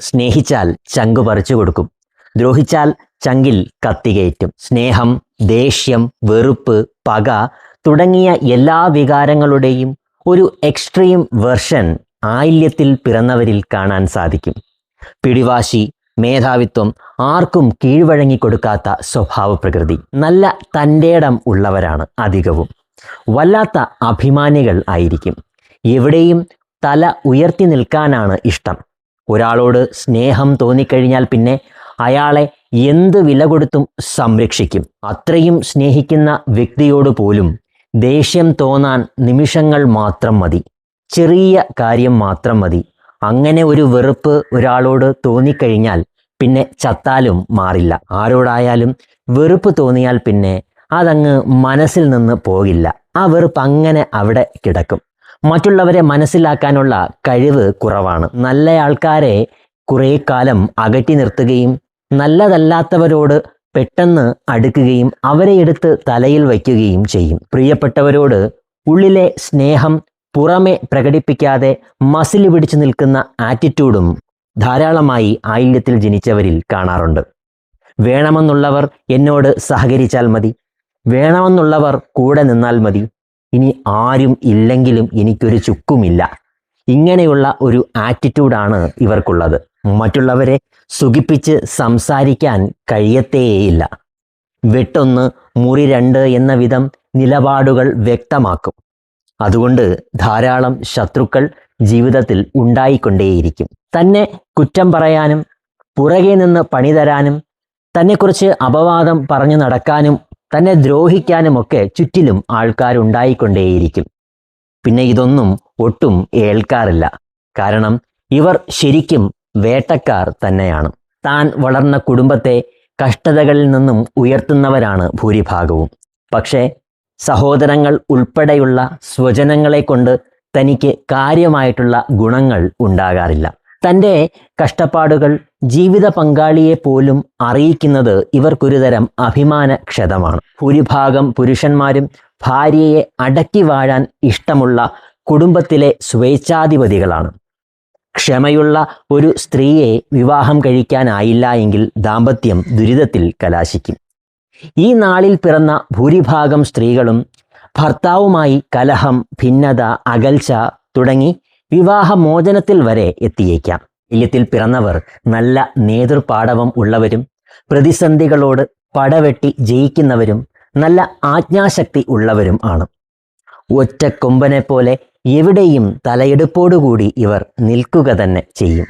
സ്നേഹിച്ചാൽ ചങ്കു പറിച്ചു കൊടുക്കും, ദ്രോഹിച്ചാൽ ചങ്കിൽ കത്തികയറ്റും. സ്നേഹം, ദേഷ്യം, വെറുപ്പ്, പക തുടങ്ങിയ എല്ലാ വികാരങ്ങളുടെയും ഒരു എക്സ്ട്രീം വെർഷൻ ആയില്യത്തിൽ പിറന്നവരിൽ കാണാൻ സാധിക്കും. പിടിവാശി, മേധാവിത്വം, ആർക്കും കീഴ്വഴങ്ങിക്കൊടുക്കാത്ത സ്വഭാവ പ്രകൃതി, നല്ല തൻ്റേടം ഉള്ളവരാണ് അധികവും. വല്ലാത്ത അഭിമാനികൾ ആയിരിക്കും. എവിടെയും തല ഉയർത്തി നിൽക്കാനാണ് ഇഷ്ടം. ഒരാളോട് സ്നേഹം തോന്നിക്കഴിഞ്ഞാൽ പിന്നെ അയാളെ എന്ത് വില കൊടുത്തും സംരക്ഷിക്കും. അത്രയും സ്നേഹിക്കുന്ന വ്യക്തിയോട് പോലും ദേഷ്യം തോന്നാൻ നിമിഷങ്ങൾ മാത്രം മതി, ചെറിയ കാര്യം മാത്രം മതി. അങ്ങനെ ഒരു വെറുപ്പ് ഒരാളോട് തോന്നിക്കഴിഞ്ഞാൽ പിന്നെ ചത്താലും മാറില്ല. ആരോടായാലും വെറുപ്പ് തോന്നിയാൽ പിന്നെ അതങ്ങ് മനസ്സിൽ നിന്ന് പോകില്ല. ആ വെറുപ്പ് അങ്ങനെ അവിടെ കിടക്കും. മറ്റുള്ളവരെ മനസ്സിലാക്കാനുള്ള കഴിവ് കുറവാണ്. നല്ല ആൾക്കാരെ കുറേ കാലം അകറ്റി നിർത്തുകയും നല്ലതല്ലാത്തവരോട് പെട്ടെന്ന് അടുക്കുകയും അവരെ എടുത്ത് തലയിൽ വയ്ക്കുകയും ചെയ്യും. പ്രിയപ്പെട്ടവരോട് ഉള്ളിലെ സ്നേഹം പുറമെ പ്രകടിപ്പിക്കാതെ മസിൽ പിടിച്ചു നിൽക്കുന്ന ആറ്റിറ്റ്യൂഡും ധാരാളമായി ആയില്യത്തിൽ ജനിച്ചവരിൽ കാണാറുണ്ട്. വേണമെന്നുള്ളവർ എന്നോട് സഹകരിച്ചാൽ മതി, വേണമെന്നുള്ളവർ കൂടെ നിന്നാൽ മതി, ഇനി ആരും ഇല്ലെങ്കിലും എനിക്കൊരു ചുക്കുമില്ല. ഇങ്ങനെയുള്ള ഒരു ആറ്റിറ്റ്യൂഡാണ് ഇവർക്കുള്ളത്. മറ്റുള്ളവരെ സുഖിപ്പിച്ച് സംസാരിക്കാൻ കഴിയത്തേയില്ല. വെട്ടൊന്ന് മുറി രണ്ട് എന്ന വിധം നിലപാടുകൾ വ്യക്തമാക്കും. അതുകൊണ്ട് ധാരാളം ശത്രുക്കൾ ജീവിതത്തിൽ ഉണ്ടായിക്കൊണ്ടേയിരിക്കും. തന്നെ കുറ്റം പറയാനും പുറകെ നിന്ന് പണി തരാനും തന്നെക്കുറിച്ച് അപവാദം പറഞ്ഞു നടക്കാനും തന്നെ ദ്രോഹിക്കാനുമൊക്കെ ചുറ്റിലും ആൾക്കാരുണ്ടായിക്കൊണ്ടേയിരിക്കും. പിന്നെ ഇതൊന്നും ഒട്ടും ഏൽക്കാറില്ല. കാരണം ഇവർ ശരിക്കും വേട്ടക്കാർ തന്നെയാണ്. താൻ വളർന്ന കുടുംബത്തെ കഷ്ടതകളിൽ നിന്നും ഉയർത്തുന്നവരാണ് ഭൂരിഭാഗവും. പക്ഷേ സഹോദരങ്ങൾ ഉൾപ്പെടെയുള്ള സ്വജനങ്ങളെ കൊണ്ട് തനിക്ക് കാര്യമായിട്ടുള്ള ഗുണങ്ങൾ ഉണ്ടാകാറില്ല. തൻ്റെ കഷ്ടപ്പാടുകൾ ജീവിത പങ്കാളിയെ പോലും അറിയിക്കുന്നത് ഇവർക്കൊരുതരം അഭിമാന ക്ഷതമാണ്. ഭൂരിഭാഗം പുരുഷന്മാരും ഭാര്യയെ അടക്കി വാഴാൻ ഇഷ്ടമുള്ള കുടുംബത്തിലെ സ്വേച്ഛാധിപതികളാണ്. ക്ഷമയുള്ള ഒരു സ്ത്രീയെ വിവാഹം കഴിക്കാനായില്ല എങ്കിൽ ദാമ്പത്യം ദുരിതത്തിൽ കലാശിക്കും. ഈ നാളിൽ പിറന്ന ഭൂരിഭാഗം സ്ത്രീകളും ഭർത്താവുമായി കലഹം, ഭിന്നത, അകൽച്ച തുടങ്ങി വിവാഹമോചനത്തിൽ വരെ എത്തിയേക്കാം. ഇല്യത്തിൽ പിറന്നവർ നല്ല നേതൃപാടവം ഉള്ളവരും പ്രതിസന്ധികളോട് പടവെട്ടി ജയിക്കുന്നവരും നല്ല ആജ്ഞാശക്തി ഉള്ളവരും ആണ്. ഒറ്റക്കൊമ്പനെ പോലെ എവിടെയും തലയെടുപ്പോടുകൂടി ഇവർ നിൽക്കുക തന്നെ ചെയ്യും.